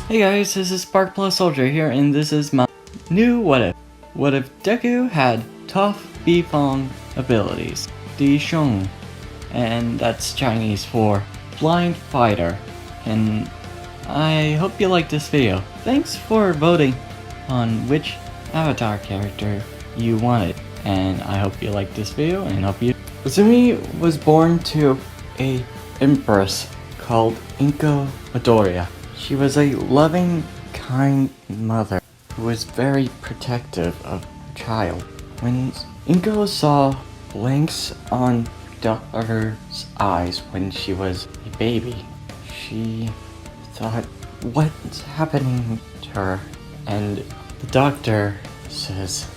Hey guys, this is Spark Plus Soldier here, and this is my new what if. What if Deku had Toph Beifong abilities? Di Shong, and that's Chinese for blind fighter. And I hope you like this video. Thanks for voting on which avatar character you wanted, and I hope you like this video and hope you. Izumi was born to a empress called Inko Midoriya. She was a loving, kind mother who was very protective of her child. When Inko saw blanks on daughter's eyes when she was a baby, she thought, what's happening to her? And the doctor says,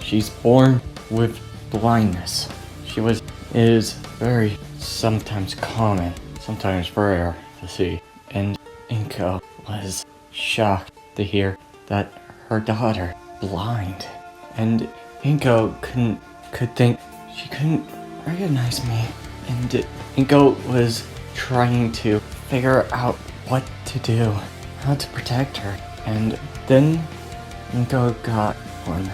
she's born with blindness. It is very sometimes common, sometimes rare to see. And Inko was shocked to hear that her daughter blind. And Inko she couldn't recognize me. And Inko was trying to figure out what to do, how to protect her. And then Inko got one.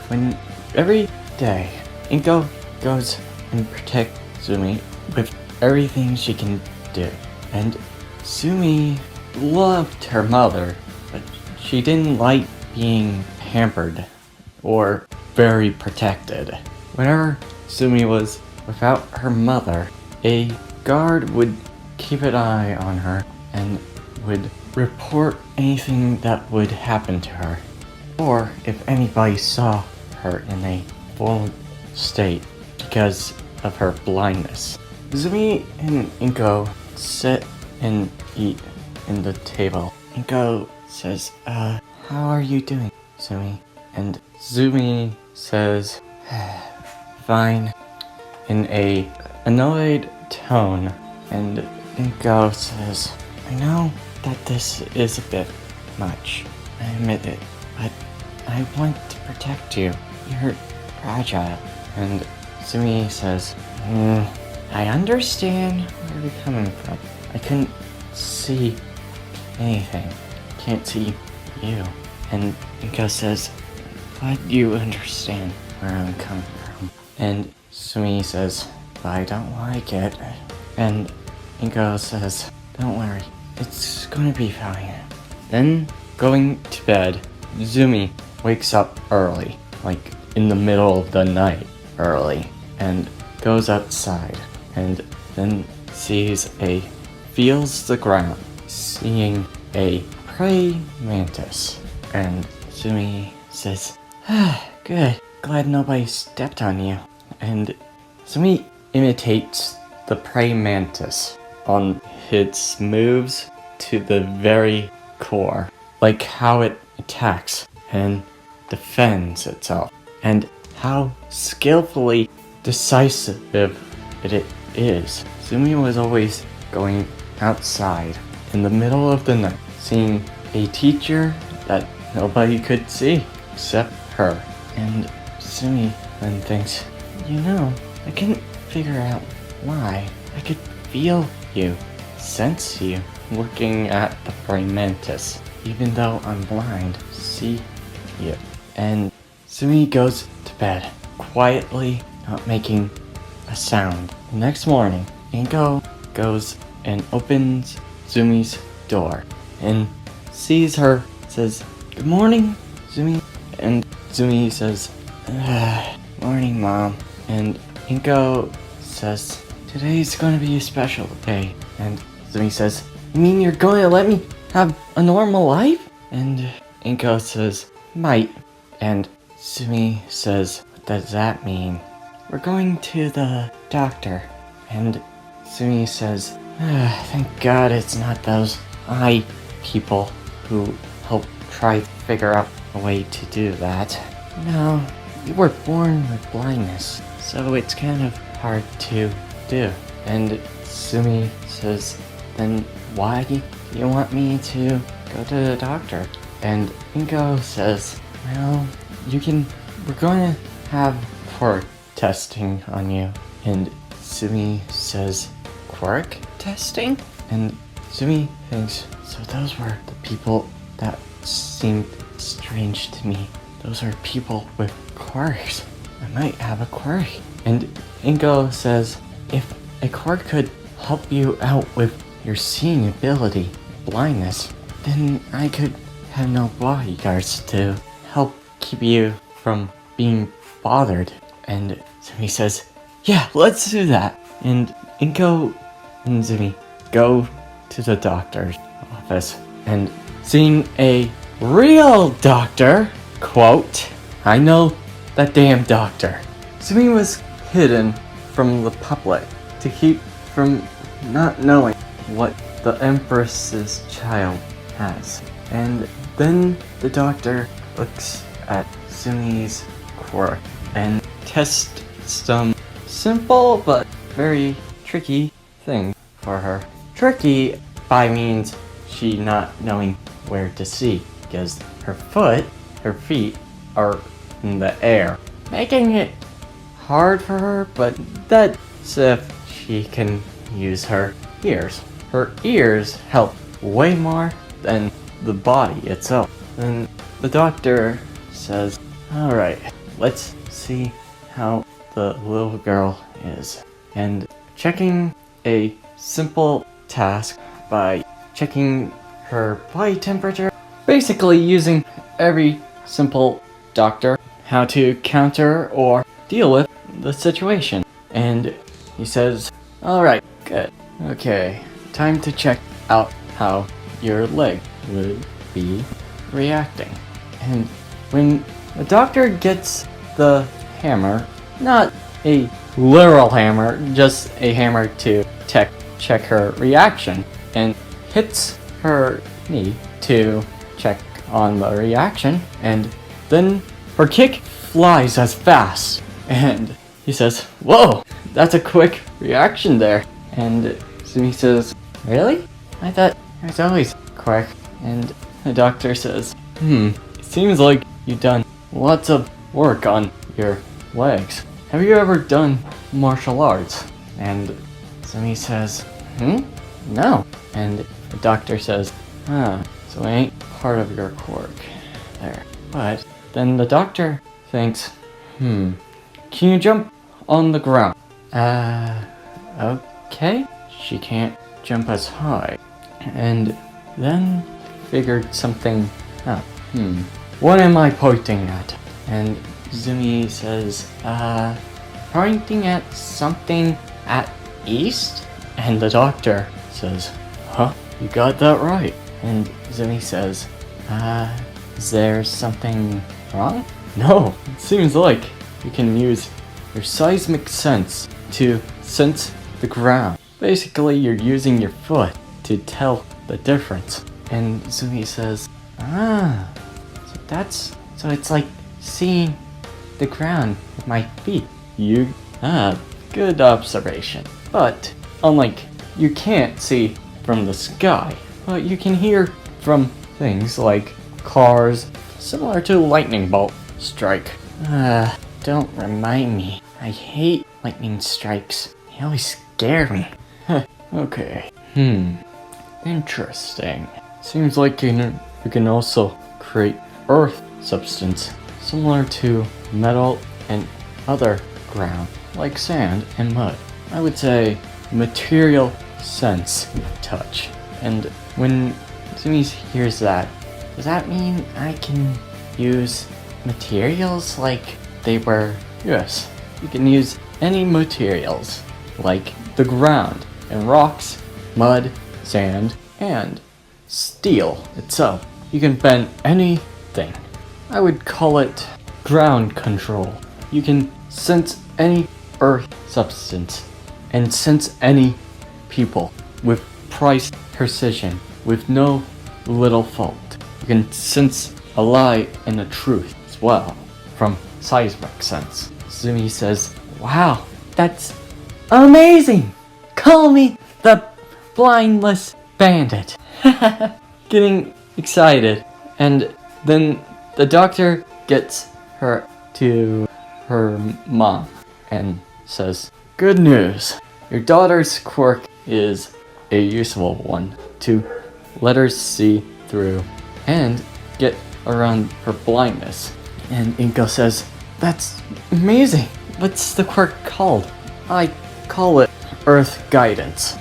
When every day Inko goes and protects Izumi with everything she can do. And Izumi loved her mother, but she didn't like being pampered or very protected. Whenever Izumi was without her mother, a guard would keep an eye on her and would report anything that would happen to her, or if anybody saw her in a full state because of her blindness. Izumi and Inko sit and eat in the table. Inko says, how are you doing, Izumi? And Izumi says, fine, in a annoyed tone. And Inko says, I know that this is a bit much, I admit it, but I want to protect you. You're fragile. And Izumi says, I understand where you're coming from. I couldn't see anything. Can't see you. And Inko says, but you understand where I'm coming from. And Izumi says, but I don't like it. And Inko says, don't worry, it's gonna be fine. Then, going to bed, Izumi wakes up early, like in the middle of the night early, and goes outside, and then feels the ground, seeing a praying mantis. And Izumi says, good, glad nobody stepped on you. And Izumi imitates the praying mantis on its moves to the very core, like how it attacks and defends itself, and how skillfully decisive it is. Izumi was always going outside in the middle of the night, seeing a teacher that nobody could see except her. And Izumi then thinks, I couldn't figure out why. I could feel you, sense you, looking at the praying mantis, even though I'm blind, see you. And Izumi goes to bed, quietly, not making a sound. The next morning, Inko goes and opens Izumi's door and sees her, says, good morning, Izumi. And Izumi says, morning, Mom. And Inko says, today's gonna be a special day. And Izumi says, you mean you're going to let me have a normal life? And Inko says, might. And Izumi says, what does that mean? We're going to the doctor. And Izumi says, thank God it's not those eye people who help try to figure out a way to do that. No, you were born with blindness, so it's kind of hard to do. And Izumi says, then why do you want me to go to the doctor? And Inko says, well, we're going to have quirk testing on you. And Izumi says, quirk testing? And Izumi thinks, so those were the people that seemed strange to me. Those are people with quirks. I might have a quirk. And Inko says, if a quirk could help you out with your seeing ability, blindness, then I could have no bodyguards to help keep you from being bothered. And Izumi says, yeah, let's do that. And Inko and Izumi go to the doctor's office, and seeing a real doctor, quote, I know that damn doctor. Izumi was hidden from the public to keep from not knowing what the Empress's child has. And then the doctor looks at Izumi's quirk and tests some simple but very tricky thing for her. Tricky by means she not knowing where to see, because her feet are in the air, making it hard for her, but that's if she can use her ears. Her ears help way more than the body itself. Then the doctor says, alright, let's see how the little girl is. And checking a simple task by checking her body temperature, basically using every simple doctor how to counter or deal with the situation. And he says, alright, good. Okay, time to check out how your leg would be reacting. And when the doctor gets the hammer, not a literal hammer, just a hammer to check her reaction, and hits her knee to check on the reaction, and then her kick flies as fast, and he says, whoa, that's a quick reaction there. And Izumi says, really? I thought it was always quick. And the doctor says, it seems like you've done lots of work on your legs. Have you ever done martial arts? And Izumi says, no. And the doctor says, so it ain't part of your quirk there. But then the doctor thinks, can you jump on the ground? Okay. She can't jump as high. And then figured something out. What am I pointing at? And Izumi says, pointing at something at east? And the doctor says, you got that right. And Izumi says, is there something wrong? No, it seems like you can use your seismic sense to sense the ground. Basically, you're using your foot to tell the difference. And Izumi says, so it's like seeing the ground with my feet. Good observation. But, unlike, you can't see from the sky, but you can hear from things like cars, similar to lightning bolt strike. Don't remind me. I hate lightning strikes. They always scare me. Okay. Interesting. Seems like you can also create earth substance, similar to metal and other ground, like sand and mud. I would say material sense touch. And when Izumi hears that, does that mean I can use materials like they were? Yes, you can use any materials, like the ground and rocks, mud, sand, and steel itself. You can bend anything. I would call it ground control. You can sense any earth substance and sense any people with precise precision, with no little fault. You can sense a lie and a truth as well from seismic sense. Izumi says, wow, that's amazing! Call me the blindless bandit. Getting excited. And then the doctor gets her to her mom and says, good news, your daughter's quirk is a useful one to let her see through and get around her blindness. And Inko says, "That's amazing. What's the quirk called?" "I call it Earth Guidance.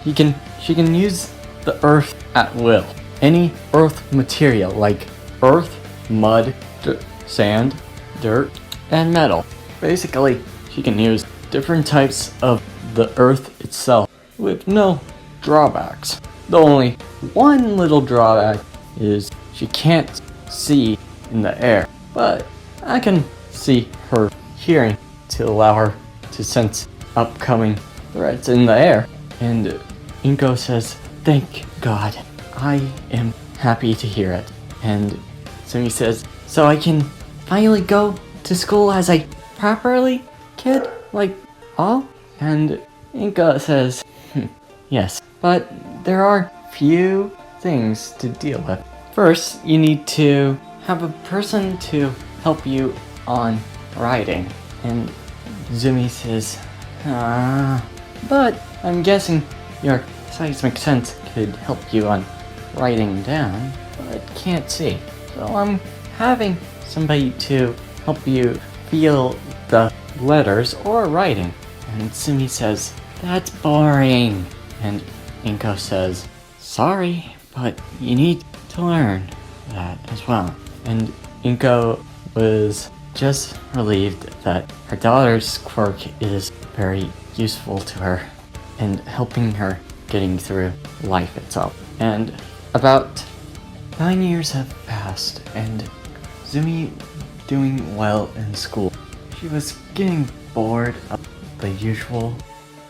She can use the earth at will. Any earth material like earth, mud, sand, dirt, and metal. Basically, she can use different types of the earth itself with no drawbacks. The only one little drawback is she can't see in the air, but I can see her hearing to allow her to sense upcoming threats in the air." And Inko says, "Thank God. I am happy to hear it." And Izumi says, "So I can finally go to school as a properly kid, like all?" And Inko says, "Yes, but there are few things to deal with. First, you need to have a person to help you on writing." And Izumi says, "But I'm guessing your seismic sense could help you on writing down, but can't see. So I'm having somebody to help you feel the letters or writing." And Izumi says, "That's boring." And Inko says, "Sorry, but you need to learn that as well." And Inko was just relieved that her daughter's quirk is very useful to her and helping her getting through life itself. And about 9 years have passed, and Izumi doing well in school. She was getting bored of the usual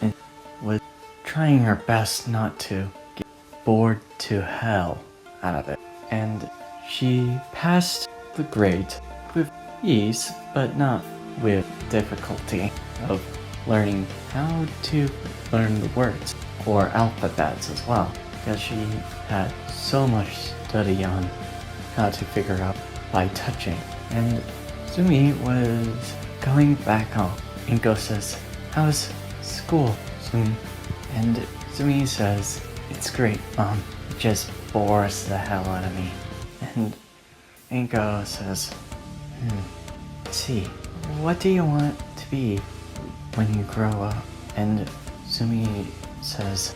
and was trying her best not to get bored to hell out of it. And she passed the grade with ease, but not with difficulty of learning how to learn the words or alphabets as well, because she had so much study on how to figure out by touching. And Izumi was going back home. Inko says, "How's school, Izumi?" And Izumi says, "It's great, Mom. It just bores the hell out of me." And Inko says, "Let's see, what do you want to be when you grow up?" And Izumi says,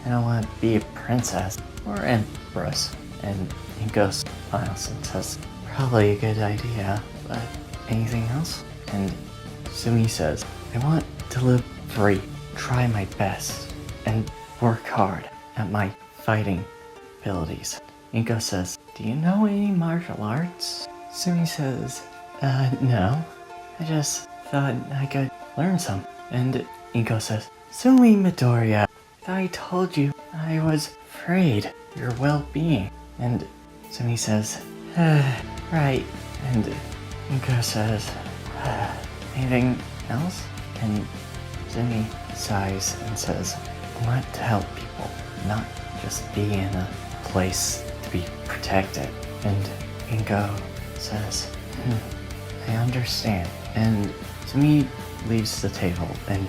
"I don't want to be a princess or empress." And Inko smiles and says, "Probably a good idea, but anything else?" And Izumi says, "I want to live free, try my best, and work hard at my fighting abilities." Inko says, "Do you know any martial arts?" Izumi says, No. I just thought I could learn some." And Inko says, "Izumi Midoriya, I told you I was afraid of your well-being." And Izumi says, "Right." And Inko says, "Anything else?" And Izumi sighs and says, "I want to help people, not just be in a place to be protected." And Inko says, "I understand." And Izumi leaves the table and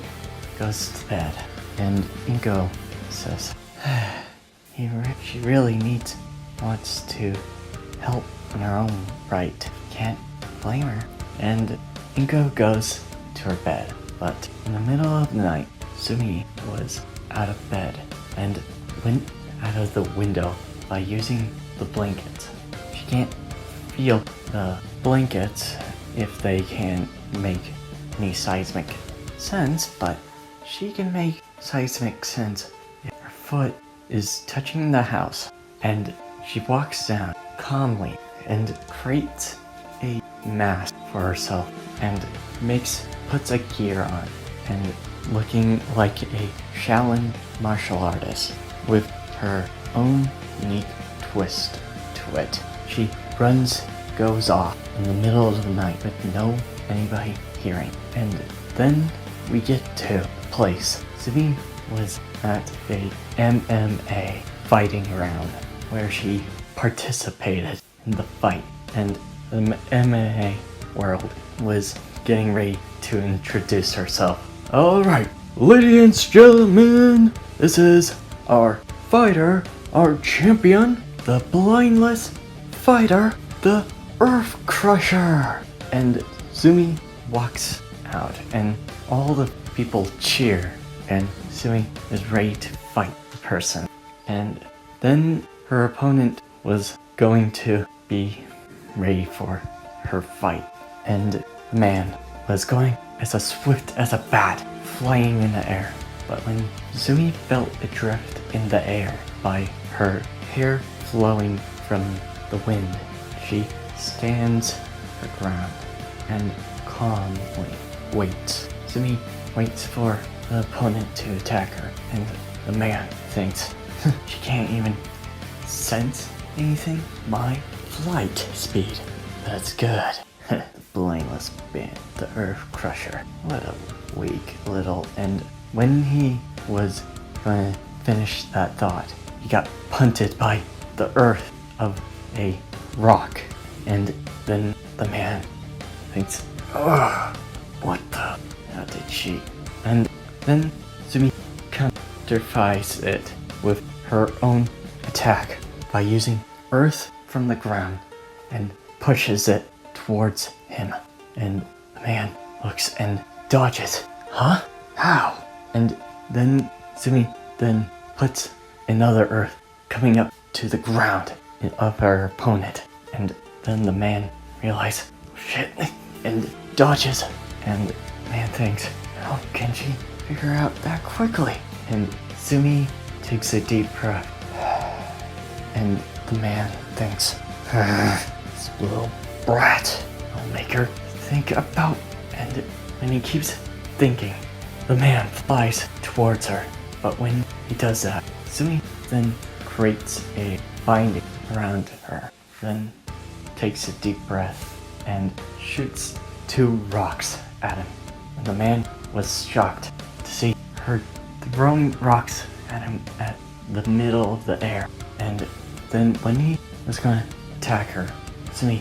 goes to bed. And Inko says, She really wants to help in her own right. Can't blame her." And Inko goes to her bed, but in the middle of the night, Izumi was out of bed and went out of the window by using the blankets. She can't feel the blankets if they can make any seismic sense, but she can make seismic sense if her foot is touching the house. And she walks down calmly and creates a mask for herself and puts a gear on and looking like a Shaolin martial artist with her own unique twist to it. She goes off in the middle of the night with anybody hearing. And then we get to the place. Izumi was at a MMA fighting round where she participated in the fight, and the MMA world was getting ready to introduce herself. "All right, Ladies and gentlemen, this is our fighter, our champion, the blindless fighter, the Earth Crusher. And Izumi walks out, and all the people cheer, and Izumi is ready to fight the person. And then her opponent was going to be ready for her fight, and the man was going as swift as a bat, flying in the air. But when Izumi felt adrift in the air by her hair flowing from the wind, she stands her ground and calmly waits. Izumi waits for the opponent to attack her, and the man thinks, she can't even sense anything? My flight speed. That's good. The blameless band, the Earth Crusher. What a weak little... And when he was going to finish that thought, he got punted by the earth of a rock. And then the man thinks, ugh, what the... How did she... And then Izumi counterfies it with her own attack by using earth from the ground and pushes it towards him. And the man looks and dodges. Huh? How? And then Izumi then puts another earth coming up to the ground of her opponent. And then the man realizes, shit, and dodges. And the man thinks, how can she figure out that quickly? And Izumi takes a deep breath. And the man thinks, this little brat, I'll make her think about... And when he keeps thinking, the man flies towards her. But when he does that, Izumi then creates a binding around her, then takes a deep breath and shoots 2 rocks at him. And the man was shocked to see her throwing rocks at him at the middle of the air. And then when he was going to attack her, Izumi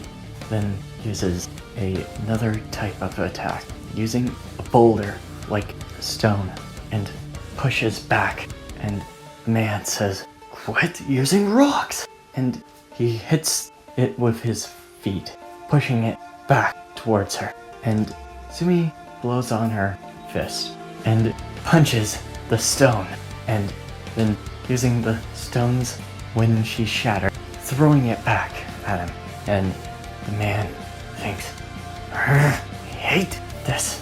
then uses another type of attack, using a boulder like a stone, and pushes back. And the man says, quit using rocks! And he hits it with his feet, pushing it back towards her. And Izumi blows on her fist and punches the stone, and then using the stones when she shattered, throwing it back at him. And the man thinks, I hate this.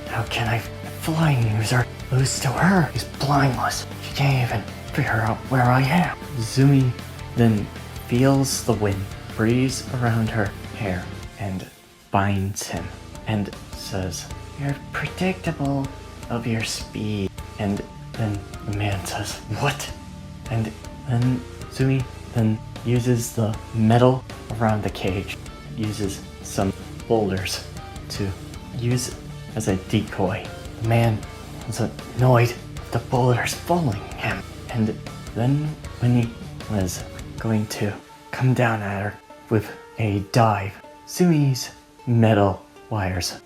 How can I flying user lose to her? She's blindless. She can't even figure out where I am. Izumi then feels the wind breeze around her hair and binds him and says, you're predictable of your speed. And then the man says, what? And then Izumi then uses the metal around the cage, uses some boulders to use as a decoy. The man was annoyed with the boulders following him. And then when he was going to come down at her with a dive, Izumi's metal wires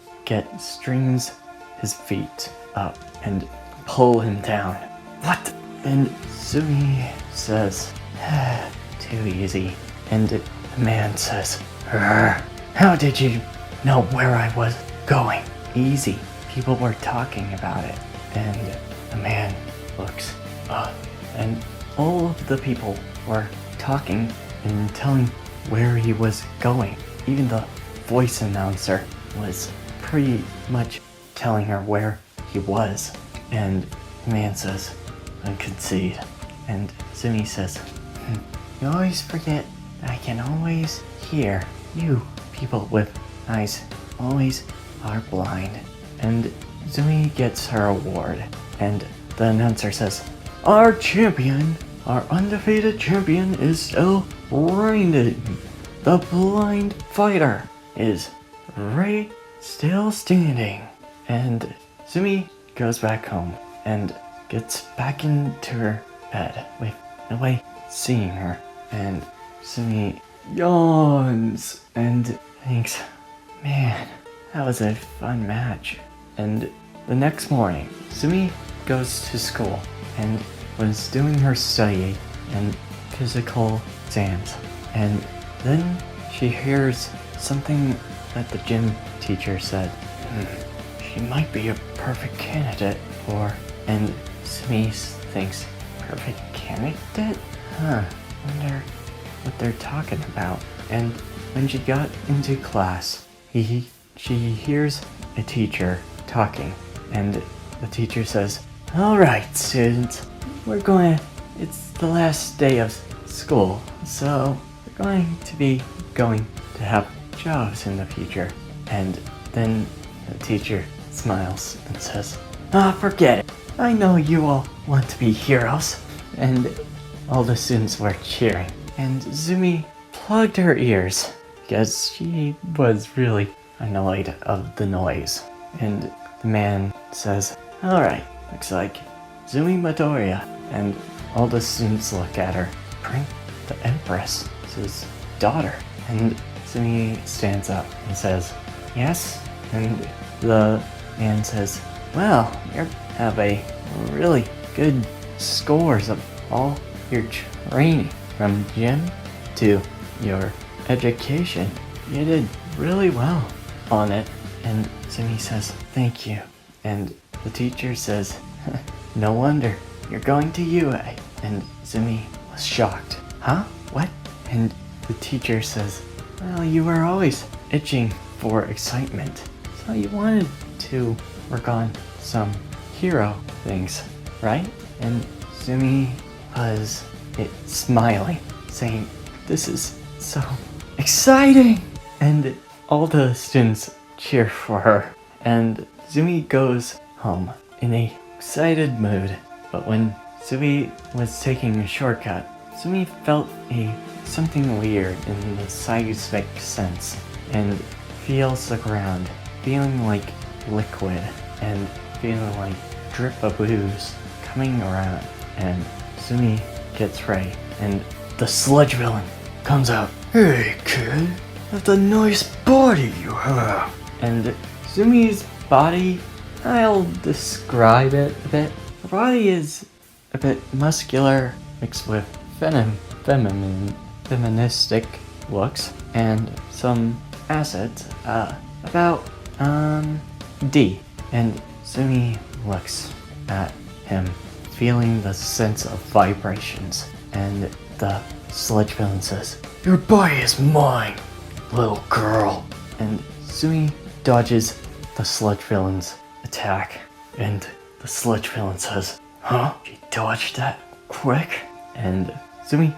strings his feet up and pull him down. What? And Izumi says, too easy. And the man says, how did you know where I was going? Easy. People were talking about it. And the man looks up, and all of the people were talking and telling where he was going. Even the voice announcer was pretty much telling her where he was. And the man says, I concede. And Izumi says, you always forget that I can always hear. You people with eyes always are blind. And Izumi gets her award. And the announcer says, our champion, our undefeated champion is still reigning. The blind fighter is still standing. And Izumi goes back home and gets back into her bed with nobody seeing her. And Izumi yawns and thinks, man, that was a fun match. And the next morning, Izumi goes to school and was doing her study and physical exams. And then she hears something that the gym teacher said. She might be a perfect candidate for... And Izumi thinks, perfect candidate? Wonder what they're talking about. And when she got into class, she hears a teacher talking, and the teacher says, "Alright, students, it's the last day of school, so we're going to have jobs in the future." And then the teacher smiles and says, forget it. I know you all want to be heroes." And all the students were cheering. And Izumi plugged her ears because she was really annoyed of the noise. And the man says, "Alright, looks like Izumi Midoriya." And all the students look at her. The Empress's daughter. And Izumi stands up and says, "Yes?" And the man says, "Well, you have a really good scores of all your training, from gym to your education. You did really well on it." And Izumi says, "Thank you." And the teacher says, "No wonder, you're going to UA." And Izumi was shocked. "Huh? What?" And the teacher says, "Well, you were always itching for excitement, so you wanted to work on some hero things, right?" And Izumi was smiling, saying, "This is so exciting!" And all the students cheer for her. And Izumi goes home in a excited mood. But when Izumi was taking a shortcut, Izumi felt something weird in the seismic sense, and feels the ground, feeling like liquid, and feeling like drip of ooze coming around. And Izumi gets ready, and the sludge villain comes out. "Hey kid, that's a nice body you have." And Izumi's body, I'll describe it a bit. Her body is a bit muscular, mixed with feministic looks, and some acid, about D. And Izumi looks at him, feeling the sense of vibrations, and the sludge villain says, "Your body is mine, little girl." And Izumi dodges the sludge villain's attack, and the sludge villain says, "Huh? She dodged that quick?" And Izumi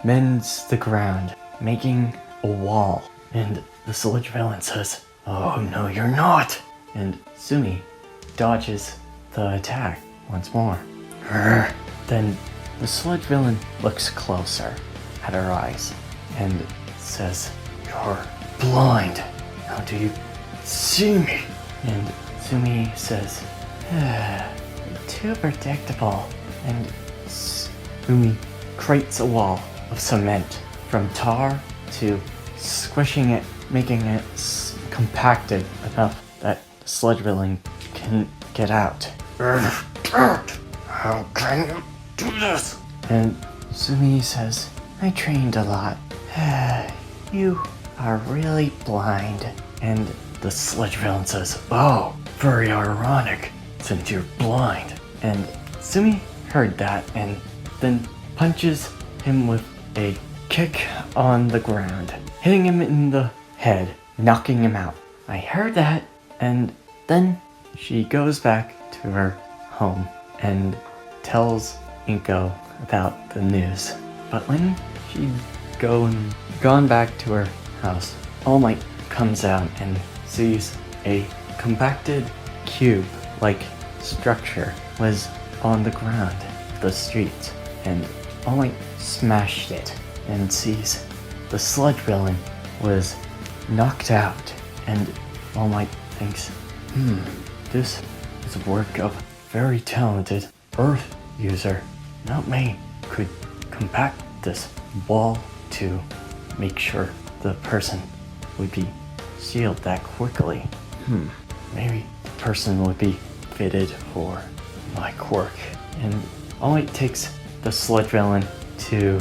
mends the ground, making a wall, and the sludge villain says, "Oh no, you're not!" And Izumi dodges the attack once more. Then the sludge villain looks closer at her eyes and says, "You're blind. How do you see me?" And Izumi says, "You're too predictable." And Izumi creates a wall of cement from tar to squishing it, making it compacted enough that the sludge villain can get out. "How can you do this?" And Izumi says, "I trained a lot. You are really blind." And the sludge villain says, "Oh, very ironic, since you're blind." And Izumi heard that and then punches him with a kick on the ground, hitting him in the head, knocking him out. I heard that, and then she goes back to her home and tells Inko about the news. But when she'd gone back to her house, All Might comes out and sees a compacted cube-like structure was on the ground of the street, and All Might smashed it and sees the sludge villain was knocked out, and All Might thinks, this is a work of very talented Earth user. Not me could compact this wall to make sure the person would be sealed that quickly. Maybe the person would be fitted for my quirk. And all it takes the sludge villain to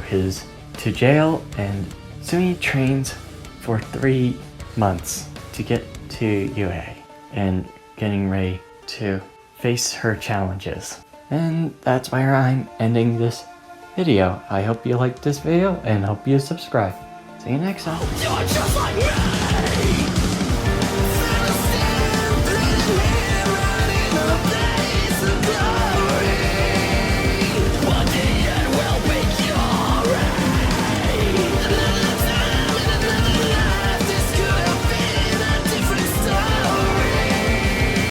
jail, and Izumi trains for 3 months to get to UA and getting ready to face her challenges. And that's where I'm ending this video. I hope you liked this video and hope you subscribe. See you next time.